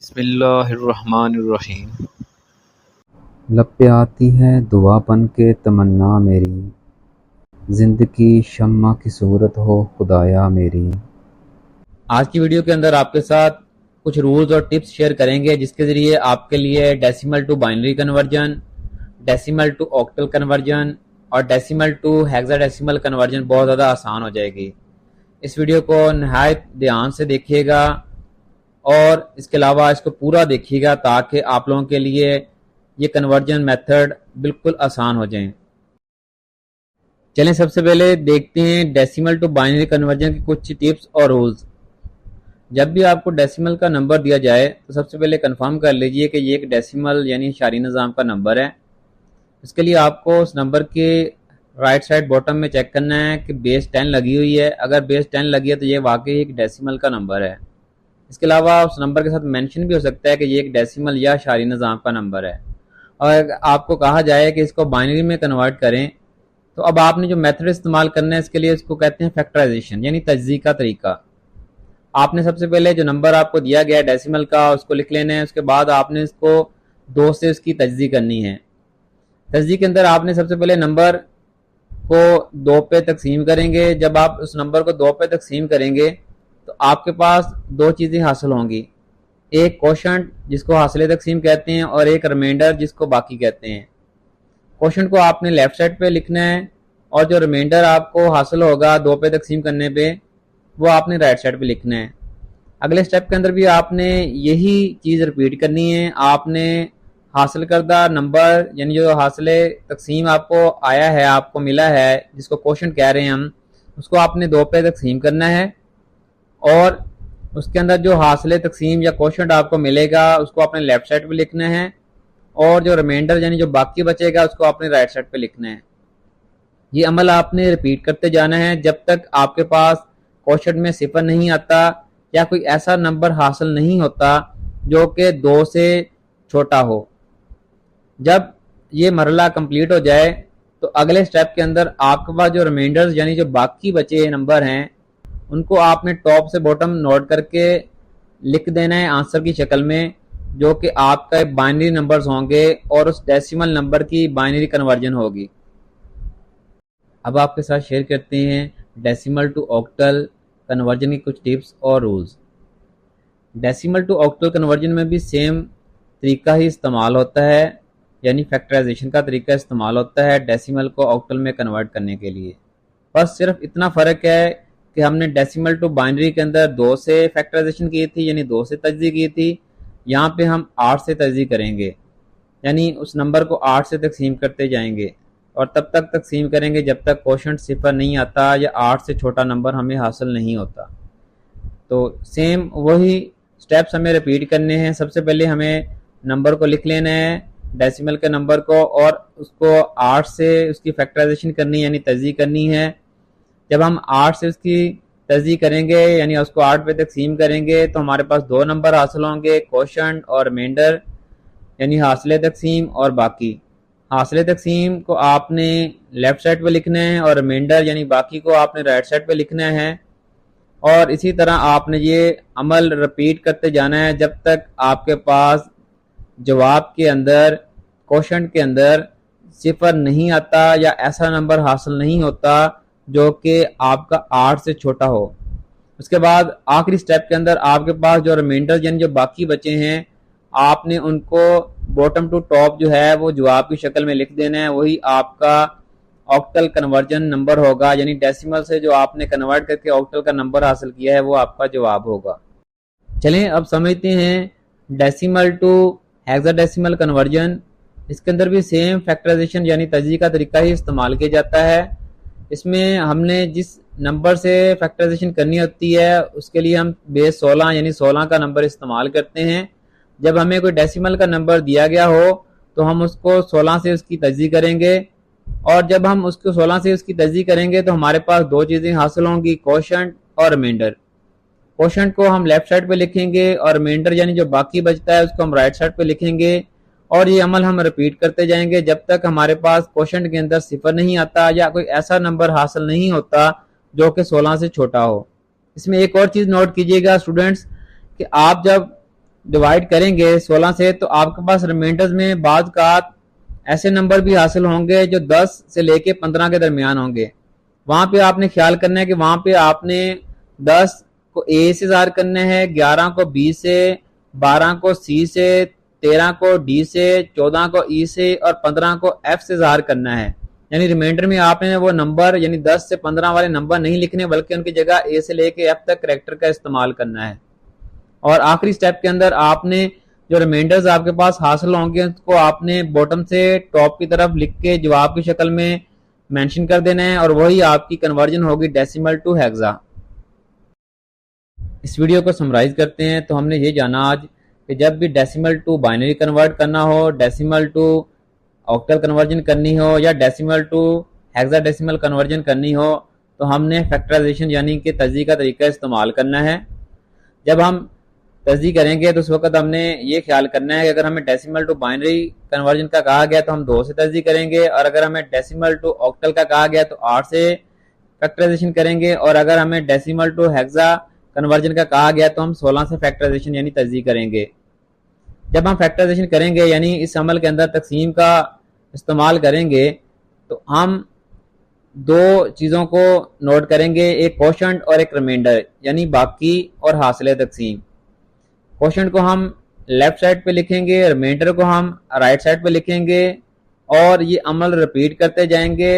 बिस्मिल्लाहिर्रहमानिर्रहीम। लब पे आती है दुआ बन के तमन्ना मेरी, ज़िंदगी शम्मा की सूरत हो खुदाया मेरी। आज की वीडियो के अंदर आपके साथ कुछ रूल्स और टिप्स शेयर करेंगे जिसके ज़रिए आपके लिए decimal to binary conversion, decimal to octal conversion और डेसिमल टू हेक्साडेसिमल कन्वर्जन बहुत ज़्यादा आसान हो जाएगी। इस वीडियो को नहायत ध्यान से देखिएगा और इसके अलावा इसको पूरा देखिएगा ताकि आप लोगों के लिए ये कन्वर्जन मेथड बिल्कुल आसान हो जाए। चलें सबसे पहले देखते हैं डेसिमल टू बाइनरी कन्वर्जन के कुछ टिप्स और रूल्स। जब भी आपको डेसिमल का नंबर दिया जाए तो सबसे पहले कंफर्म कर लीजिए कि ये एक डेसिमल यानी इशारी निज़ाम का नंबर है। इसके लिए आपको उस नंबर के राइट साइड बॉटम में चेक करना है कि बेस 10 लगी हुई है। अगर बेस 10 लगी है तो ये वाकई एक डेसिमल का नंबर है। इसके अलावा उस नंबर के साथ मेंशन भी हो सकता है कि ये एक डेसिमल या इशारी निज़ाम का नंबर है। और अगर आपको कहा जाए कि इसको बाइनरी में कन्वर्ट करें तो अब आपने जो मेथड इस्तेमाल करना है इसके लिए इसको कहते हैं फैक्टराइजेशन यानी तज्ज़ीह का तरीका। आपने सबसे पहले जो नंबर आपको दिया गया है डेसिमल का उसको लिख लेना है। उसके बाद आपने इसको 2 से उसकी तज्ज़ीह करनी है। तज्ज़ीह के अंदर आपने सबसे पहले नंबर को 2 पे तकसीम करेंगे। जब आप उस नंबर को 2 पे तकसीम करेंगे तो आपके पास 2 चीज़ें हासिल होंगी, एक कोशंट जिसको हासिल तकसीम कहते हैं और एक रिमाइंडर जिसको बाकी कहते हैं। कोशंट को आपने लेफ्ट साइड पे लिखना है और जो रिमाइंडर आपको हासिल होगा 2 पे तकसीम करने पे वो आपने राइट साइड पे लिखना है। अगले स्टेप के अंदर भी आपने यही चीज़ रिपीट करनी है। आपने हासिल करदा नंबर यानी जो हासिल तकसीम आपको आया है, आपको मिला है, जिसको क्वेश्चन कह रहे हैं हम, उसको आपने 2 पे तकसीम करना है और उसके अंदर जो हासिल तकसीम या क्वेश्चन आपको मिलेगा उसको आपने लेफ्ट साइड पे लिखना है और जो रिमाइंडर यानी जो बाकी बचेगा उसको आपने राइट साइड पे लिखना है। ये अमल आपने रिपीट करते जाना है जब तक आपके पास क्वेश्चन में सिफर नहीं आता या कोई ऐसा नंबर हासिल नहीं होता जो कि 2 से छोटा हो। जब ये मरला कंप्लीट हो जाए तो अगले स्टेप के अंदर आपके पास जो रिमाइंडर्स यानी जो बाकी बचे नंबर हैं उनको आपने टॉप से बॉटम नोट करके लिख देना है आंसर की शक्ल में, जो कि आपका बाइनरी नंबर्स होंगे और उस डेसिमल नंबर की बाइनरी कन्वर्जन होगी। अब आपके साथ शेयर करते हैं डेसिमल टू ऑक्टल कन्वर्जन की कुछ टिप्स और rules. Decimal to octal conversion में भी सेम तरीका ही इस्तेमाल होता है यानी फैक्टराइजेशन का तरीका इस्तेमाल होता है डेसिमल को ऑक्टल में कन्वर्ट करने के लिए। बस सिर्फ इतना फ़र्क है कि हमने डेसिमल टू बाइनरी के अंदर 2 से फैक्टराइजेशन की थी यानी 2 से तज्ज़ीह की थी। यहाँ पे हम 8 से तज्ज़ीह करेंगे यानी उस नंबर को 8 से तकसीम करते जाएंगे और तब तक तकसीम करेंगे जब तक क्वोशंट सिफर नहीं आता या 8 से छोटा नंबर हमें हासिल नहीं होता। तो सेम वही स्टेप्स हमें रिपीट करने हैं। सबसे पहले हमें नंबर को लिख लेना है डेसिमल के नंबर को और उसको 8 से उसकी फैक्टराइजेशन करनी यानी तज्ज़ीह करनी है। जब हम 8 से उसकी तज्ज़ीह करेंगे यानी उसको 8 पे तकसीम करेंगे तो हमारे पास 2 नंबर हासिल होंगे, क्वोशंट और रिमाइंडर यानी हासिल तकसीम और बाकी। हासिल तकसीम को आपने लेफ्ट साइड पे लिखना है और रिमाइंडर यानी बाकी को आपने राइट साइड पे लिखना है और इसी तरह आपने ये अमल रिपीट करते जाना है जब तक आपके पास जवाब के अंदर क्वेश्चन के अंदर सिफर नहीं आता या ऐसा नंबर हासिल नहीं होता जो कि आपका 8 से छोटा हो। उसके बाद आखिरी स्टेप के अंदर आपके पास जो रिमाइंडर यानी जो बाकी बचे हैं आपने उनको बॉटम टू टॉप जो है वो जवाब की शक्ल में लिख देना है। वही आपका ऑक्टल कन्वर्जन नंबर होगा यानी डेसिमल से जो आपने कन्वर्ट करके ऑक्टल का नंबर हासिल किया है वो आपका जवाब होगा। चलें अब समझते हैं डेसिमल टू हेक्साडेसिमल कन्वर्जन। इसके अंदर भी सेम फैक्टराइजेशन यानी तज्ज़ीह का तरीका ही इस्तेमाल किया जाता है। इसमें हमने जिस नंबर से फैक्टराइजेशन करनी होती है उसके लिए हम बेस 16 यानी 16 का नंबर इस्तेमाल करते हैं। जब हमें कोई डेसिमल का नंबर दिया गया हो तो हम उसको 16 से उसकी तज्ज़ीह करेंगे और जब हम उसको 16 से उसकी तज्ज़ीह करेंगे तो हमारे पास 2 चीज़ें हासिल होंगी, क्वोशंट और रिमाइंडर। क्वोशंट को हम लेफ्ट साइड पे लिखेंगे और रिमाइंडर यानी जो बाकी बचता है उसको हम राइट साइड पे लिखेंगे और ये अमल हम रिपीट करते जाएंगे जब तक हमारे पास क्वोशंट के अंदर सिफर नहीं आता या कोई ऐसा नंबर हासिल नहीं होता जो कि 16 से छोटा हो। इसमें एक और चीज़ नोट कीजिएगा स्टूडेंट्स कि आप जब डिवाइड करेंगे 16 से तो आपके पास रिमाइंडर्स में बाद का ऐसे नंबर भी हासिल होंगे जो 10 से लेके 15 के दरमियान होंगे। वहां पे आपने ख्याल करना है कि वहां पे आपने 10 को ए से ज़ाहिर करना है, 11 को बी से, 12 को सी से, 13 को डी से, 14 को ई से और 15 को एफ से ज़ाहिर करना है। यानी रिमाइंडर में आपने वो नंबर यानी 10 से 15 वाले नंबर नहीं लिखने, बल्कि उनकी जगह ए से लेके एफ तक करैक्टर का इस्तेमाल करना है। और आखिरी स्टेप के अंदर आपने जो रिमाइंडर्स आपके पास हासिल होंगे उसको आपने बॉटम से टॉप की तरफ लिख के जवाब की शक्ल में मेंशन कर देना है और वही आपकी कन्वर्जन होगी डेसिमल टू हेक्सा। इस वीडियो को समराइज करते हैं तो हमने ये जाना आज कि जब भी डेसिमल टू बाइनरी कन्वर्ट करना हो, डेसिमल टू ऑक्टल कन्वर्जन करनी हो या डेसिमल टू हेक्साडेसिमल कन्वर्जन करनी हो तो हमने फैक्टराइजेशन यानी कि तज्ज़ी का तरीका इस्तेमाल करना है। जब हम तज्ज़ी करेंगे तो उस वक्त हमने ये ख्याल करना है कि अगर हमें डेसिमल टू बाइनरी कन्वर्जन का कहा गया तो हम 2 से तज्ज़ी करेंगे, और अगर हमें डेसिमल टू ऑक्टल का कहा गया तो 8 से फैक्टराइजेशन करेंगे, और अगर हमें डेसिमल टू हेक्सा कन्वर्जन का कहा गया तो हम 16 से फैक्टराइजेशन यानी तज्ज़ी करेंगे। जब हम फैक्टराइजेशन करेंगे यानी इस अमल के अंदर तकसीम का इस्तेमाल करेंगे तो हम 2 चीज़ों को नोट करेंगे, एक कोशंट और एक रिमाइंडर यानी बाकी और हासिल तकसीम। कोशंट को हम लेफ्ट साइड पे लिखेंगे, रिमाइंडर को हम राइट साइड पे लिखेंगे और ये अमल रिपीट करते जाएंगे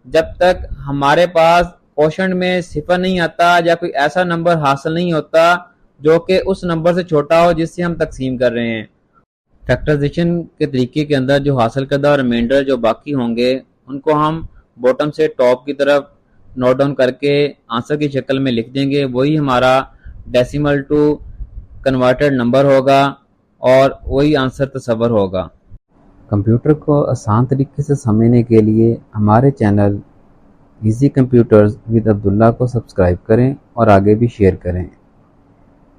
जब तक हमारे पास कोशंट में सिफर नहीं आता या कोई ऐसा नंबर हासिल नहीं होता जो कि उस नंबर से छोटा हो जिससे हम तकसीम कर रहे हैं। फैक्टराइजेशन के तरीके के अंदर जो हासिल करदा और रिमाइंडर जो बाकी होंगे उनको हम बॉटम से टॉप की तरफ नोट डाउन करके आंसर की शक्ल में लिख देंगे, वही हमारा डेसिमल टू कन्वर्टेड नंबर होगा और वही आंसर तस्वर होगा। कंप्यूटर को आसान तरीके से समझने के लिए हमारे channel easy computers with Abdullah को सब्सक्राइब करें और आगे भी शेयर करें।